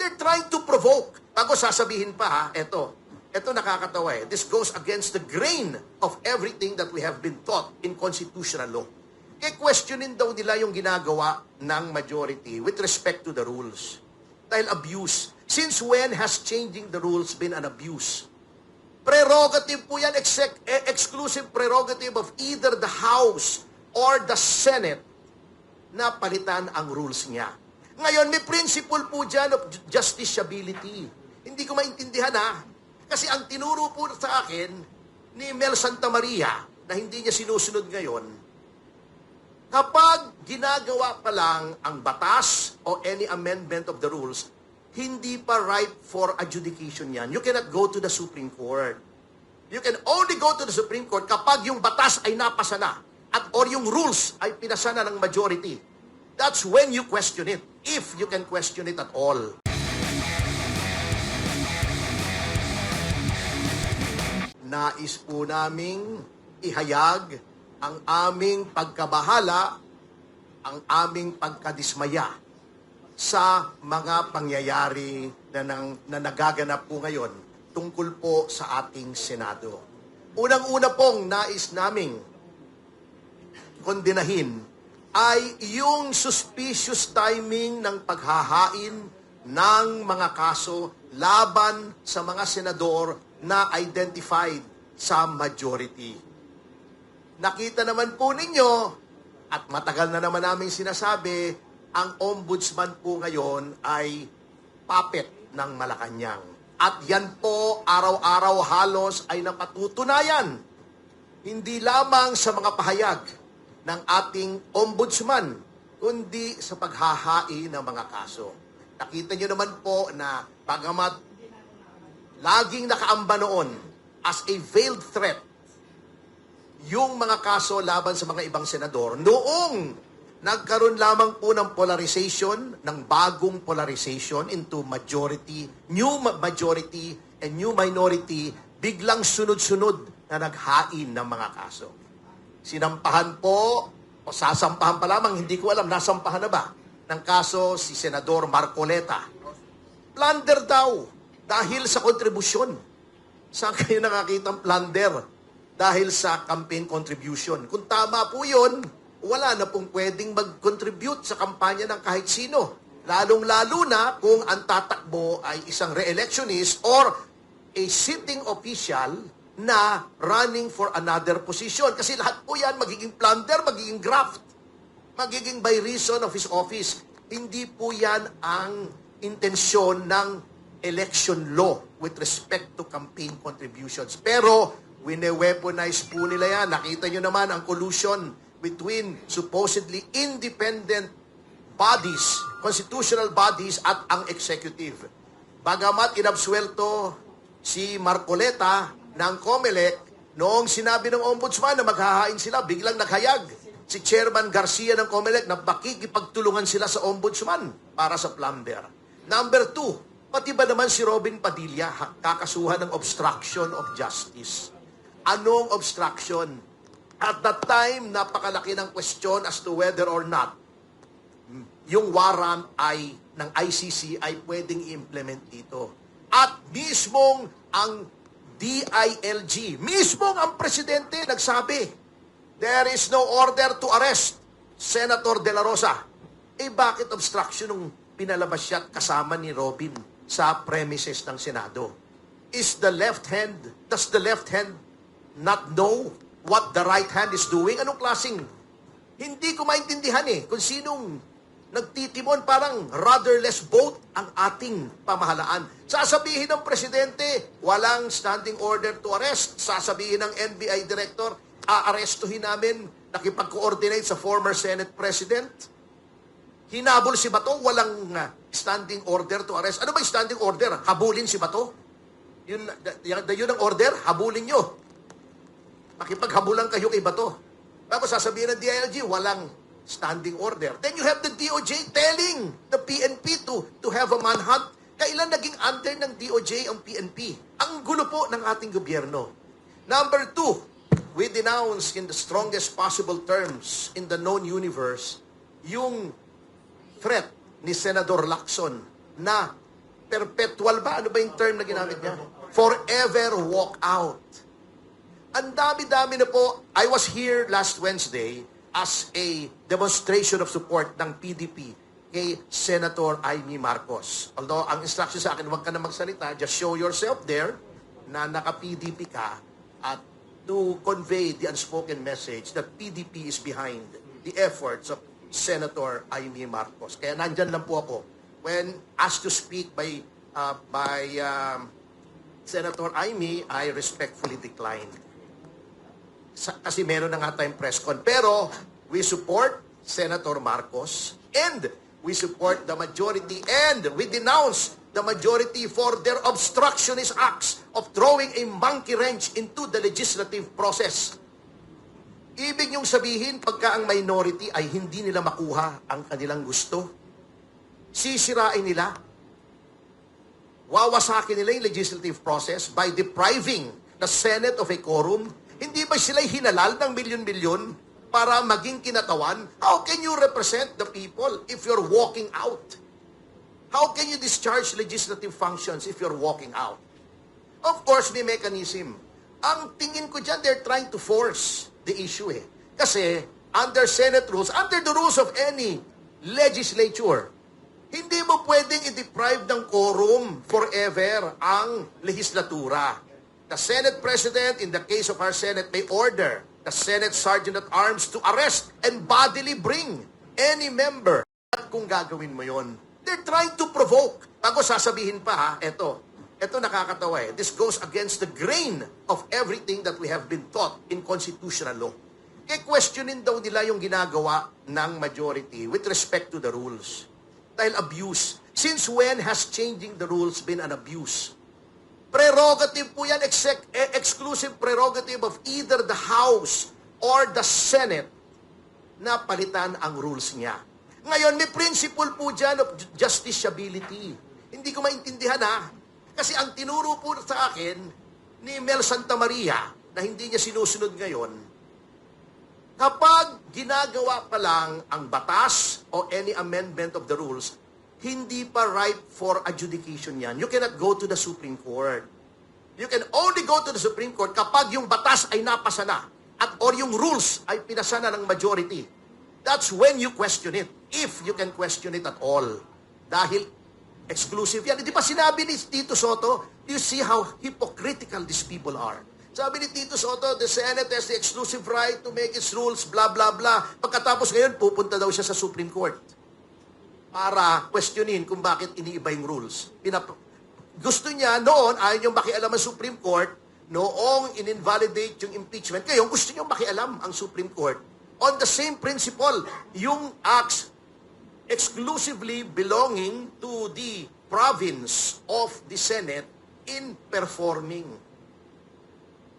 They're trying to provoke. Bago sasabihin pa ha, eto nakakatawa eh. This goes against the grain of everything that we have been taught in constitutional law. Kaya questionin daw nila yung ginagawa ng majority with respect to the rules. Dahil abuse. Since when has changing the rules been an abuse? Prerogative po yan, exclusive prerogative of either the House or the Senate na palitan ang rules niya. Ngayon, may principle po dyan of justiciability. Hindi ko maintindihan ha. Kasi ang tinuro po sa akin ni Mel Santamaria na hindi niya sinusunod ngayon, kapag ginagawa pa lang ang batas o any amendment of the rules, hindi pa ripe for adjudication yan. You cannot go to the Supreme Court. You can only go to the Supreme Court kapag yung batas ay napasa na or yung rules ay pinasa na ng majority. That's when you question it, if you can question it at all. Nais po naming ihayag ang aming pagkabahala, ang aming pagkadismaya sa mga pangyayari na nagaganap po ngayon tungkol po sa ating Senado. Unang-una pong nais naming kondenahin ay yung suspicious timing ng paghahain ng mga kaso laban sa mga senador na identified sa majority. Nakita naman po ninyo, at matagal na naman namin sinasabi, ang ombudsman po ngayon ay puppet ng Malacanang. At yan po, araw-araw halos ay napatutunayan. Hindi lamang sa mga pahayag ng ating ombudsman, kundi sa paghahain ng mga kaso. Nakita nyo naman po na bagamat laging nakaamba noon as a veiled threat yung mga kaso laban sa mga ibang senador, noong nagkaroon lamang po ng polarization, ng bagong polarization into majority, new majority, and new minority, biglang sunod-sunod na naghain ng mga kaso. Sinampahan po, o sasampahan pa lamang, hindi ko alam, nasampahan na ba, ng kaso si Senador Marcoleta. Plunder daw, dahil sa kontribusyon. Saan kayo nakakita ang plunder? Dahil sa campaign contribution. Kung tama po yun, wala na pong pwedeng mag-contribute sa kampanya ng kahit sino. Lalong-lalo na kung ang tatakbo ay isang re-electionist or a sitting official na running for another position. Kasi lahat po yan magiging plunder, magiging graft, magiging by reason of his office. Hindi po yan ang intensyon ng election law with respect to campaign contributions. Pero, wine-weaponize po nila yan. Nakita nyo naman ang collusion between supposedly independent bodies, constitutional bodies, at ang executive. Bagamat inabsuelto si Marcoleta ng COMELEC, noong sinabi ng ombudsman na maghahain sila, biglang naghayag si Chairman Garcia ng COMELEC na makikipagtulungan sila sa ombudsman para sa plunder. Number 2, pati ba naman si Robin Padilla kakasuhan ng obstruction of justice? Anong obstruction? At that time, napakalaki ng question as to whether or not yung warrant ay ng ICC ay pwedeng i-implement dito. At mismong ang DILG, mismong ang presidente nagsabi, there is no order to arrest Senator De La Rosa. Eh bakit obstruction nung pinalabas siya kasama ni Robin sa premises ng Senado? Does the left hand not know what the right hand is doing? Anong klaseng? Hindi ko maintindihan kung sinong nagtitimon, parang rudderless boat ang ating pamahalaan. Sasabihin ng presidente, walang standing order to arrest. Sasabihin ng NBI director, aarestuhin namin, nakipag-coordinate sa former Senate President. Hinabol si Bato, walang standing order to arrest. Ano ba yung standing order? Habulin si Bato? Yun ang order, habulin nyo. Makipaghabulan kayo kay Bato. Tapos sasabihin ng DILG, walang standing order. Then you have the DOJ telling the PNP to have a manhunt. Kailan naging under ng DOJ ang PNP? Ang gulo po ng ating gobyerno. Number 2, we denounce in the strongest possible terms in the known universe yung threat ni Senador Lacson na perpetual ba? Ano ba yung term na ginamit niya? Forever walk out. Ang dami-dami na po. I was here last Wednesday as a demonstration of support ng PDP kay Senator Amy Marcos. Although, ang instruction sa akin, huwag ka na magsalita, just show yourself there na naka-PDP ka at to convey the unspoken message that PDP is behind the efforts of Senator Amy Marcos. Kaya nandyan lang po ako. When asked to speak by Senator Amy, I respectfully declined. Kasi meron na nga tayong press con. Pero we support Senator Marcos and we support the majority and we denounce the majority for their obstructionist acts of throwing a monkey wrench into the legislative process. Ibig niyong sabihin, pagka ang minority ay hindi nila makuha ang kanilang gusto, sisirain nila, wawasakin nila yung legislative process by depriving the Senate of a quorum. Hindi ba sila'y hinalal ng milyon-milyon para maging kinatawan? How can you represent the people if you're walking out? How can you discharge legislative functions if you're walking out? Of course, may mechanism. Ang tingin ko dyan, they're trying to force the issue eh. Kasi, under Senate rules, under the rules of any legislature, hindi mo pwedeng i-deprive ng quorum forever ang legislatura. The Senate President, in the case of our Senate, may order the Senate Sergeant at Arms to arrest and bodily bring any member. At kung gagawin mo yon, they're trying to provoke. Bago sasabihin pa ha, eto nakakatawa eh. This goes against the grain of everything that we have been taught in constitutional law. Kaya questionin daw nila yung ginagawa ng majority with respect to the rules. Dahil abuse. Since when has changing the rules been an abuse? Prerogative po yan, exclusive prerogative of either the House or the Senate na palitan ang rules niya. Ngayon, may principle po dyan of justiciability. Hindi ko maintindihan ha. Kasi ang tinuro po sa akin ni Mel Santamaria na hindi niya sinusunod ngayon, kapag ginagawa pa lang ang batas o any amendment of the rules, hindi pa ripe for adjudication yan. You cannot go to the Supreme Court. You can only go to the Supreme Court kapag yung batas ay napasa na or yung rules ay pinasa na ng majority. That's when you question it. If you can question it at all. Dahil exclusive yan. Hindi pa sinabi ni Tito Soto, do you see how hypocritical these people are? Sabi ni Tito Soto, the Senate has the exclusive right to make its rules, blah, blah, blah. Pagkatapos ngayon, pupunta daw siya sa Supreme Court para questionin kung bakit iniiba yung rules. Gusto niya, noon, ayaw niyong makialam ang Supreme Court, noong in-invalidate yung impeachment, ngayon gusto niyong makialam ang Supreme Court. On the same principle, yung acts exclusively belonging to the province of the Senate in performing.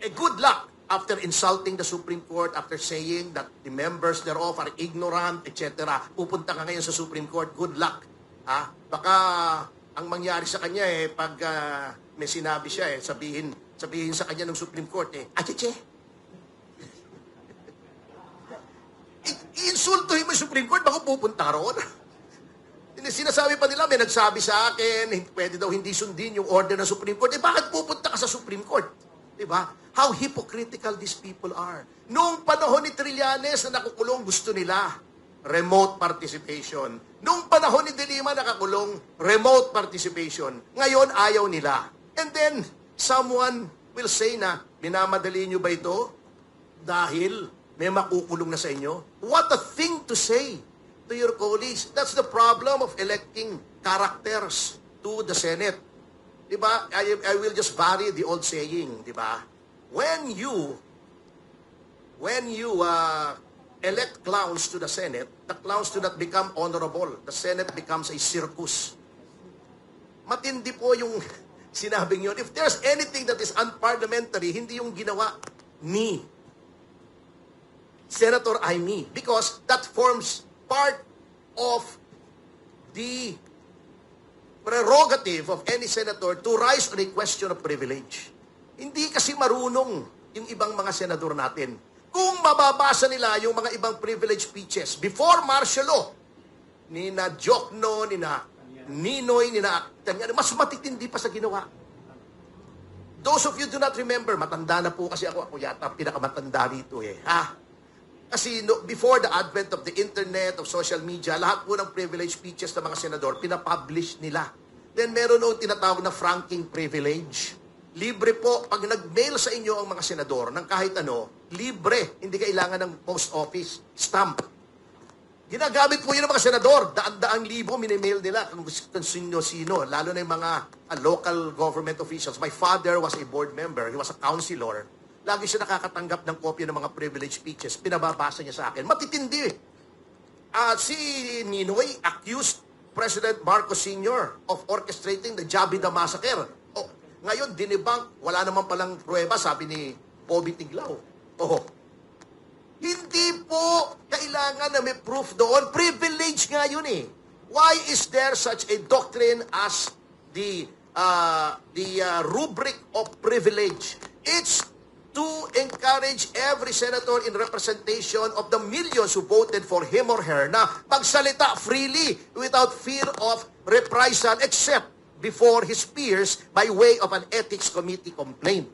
Good luck after insulting the Supreme Court, after saying that the members thereof are ignorant, etc. Pupunta ka ngayon sa Supreme Court, good luck. Ha? Baka ang mangyari sa kanya pag may sinabi siya sabihin sa kanya ng Supreme Court acheche. I-insultuhin mo yung Supreme Court, baka pupunta roon. Sinasabi pa nila, may nagsabi sa akin, pwede daw hindi sundin yung order ng Supreme Court. Bakit pupunta ka sa Supreme Court? Diba? How hypocritical these people are. Noong panahon ni Trillanes na nakukulong, gusto nila remote participation. Noong panahon ni De Lima nakakulong, remote participation. Ngayon, ayaw nila. And then, someone will say na, minamadali nyo ba ito? Dahil may makukulong na sa inyo? What a thing to say to your colleagues. That's the problem of electing characters to the Senate. Diba? I will just vary the old saying, diba? When you elect clowns to the Senate, the clowns do not become honorable. The Senate becomes a circus. Matindi po yung sinabing yun. If there's anything that is unparliamentary, hindi yung ginawa ni Senator Amy, because that forms part of the prerogative of any senator to rise on a question of privilege. Hindi kasi marunong yung ibang mga senador natin. Kung mababasa nila yung mga ibang privilege speeches before martial law, ni na Jokno, ni na Ninoy, mas matitindi pa sa ginawa. Those of you do not remember, matanda na po kasi ako yata pinakamatanda rito Kasi before the advent of the internet, of social media, lahat po ng privilege speeches ng mga senador, pinapublish nila. Then meron noong tinatawag na franking privilege. Libre po, pag nag-mail sa inyo ang mga senador ng kahit ano, libre, hindi kailangan ng post office, stamp. Ginagamit po yun ng mga senador, daan-daang libo minimail nila kung sino-sino, lalo na yung mga local government officials. My father was a board member, he was a councilor. Lagi siya nakakatanggap ng kopya ng mga privilege speeches, pinababasa niya sa akin. Matitindi. Si Ninoy accused President Marcos Sr. of orchestrating the Jabida Massacre. Ngayon, dinibang, wala naman palang pruweba, sabi ni Bobby Tiglao. Hindi po kailangan na may proof doon. Privilege nga yun Why is there such a doctrine as the rubric of privilege? It's to encourage every senator in representation of the millions who voted for him or her na magsalita freely without fear of reprisal except before his peers by way of an ethics committee complaint.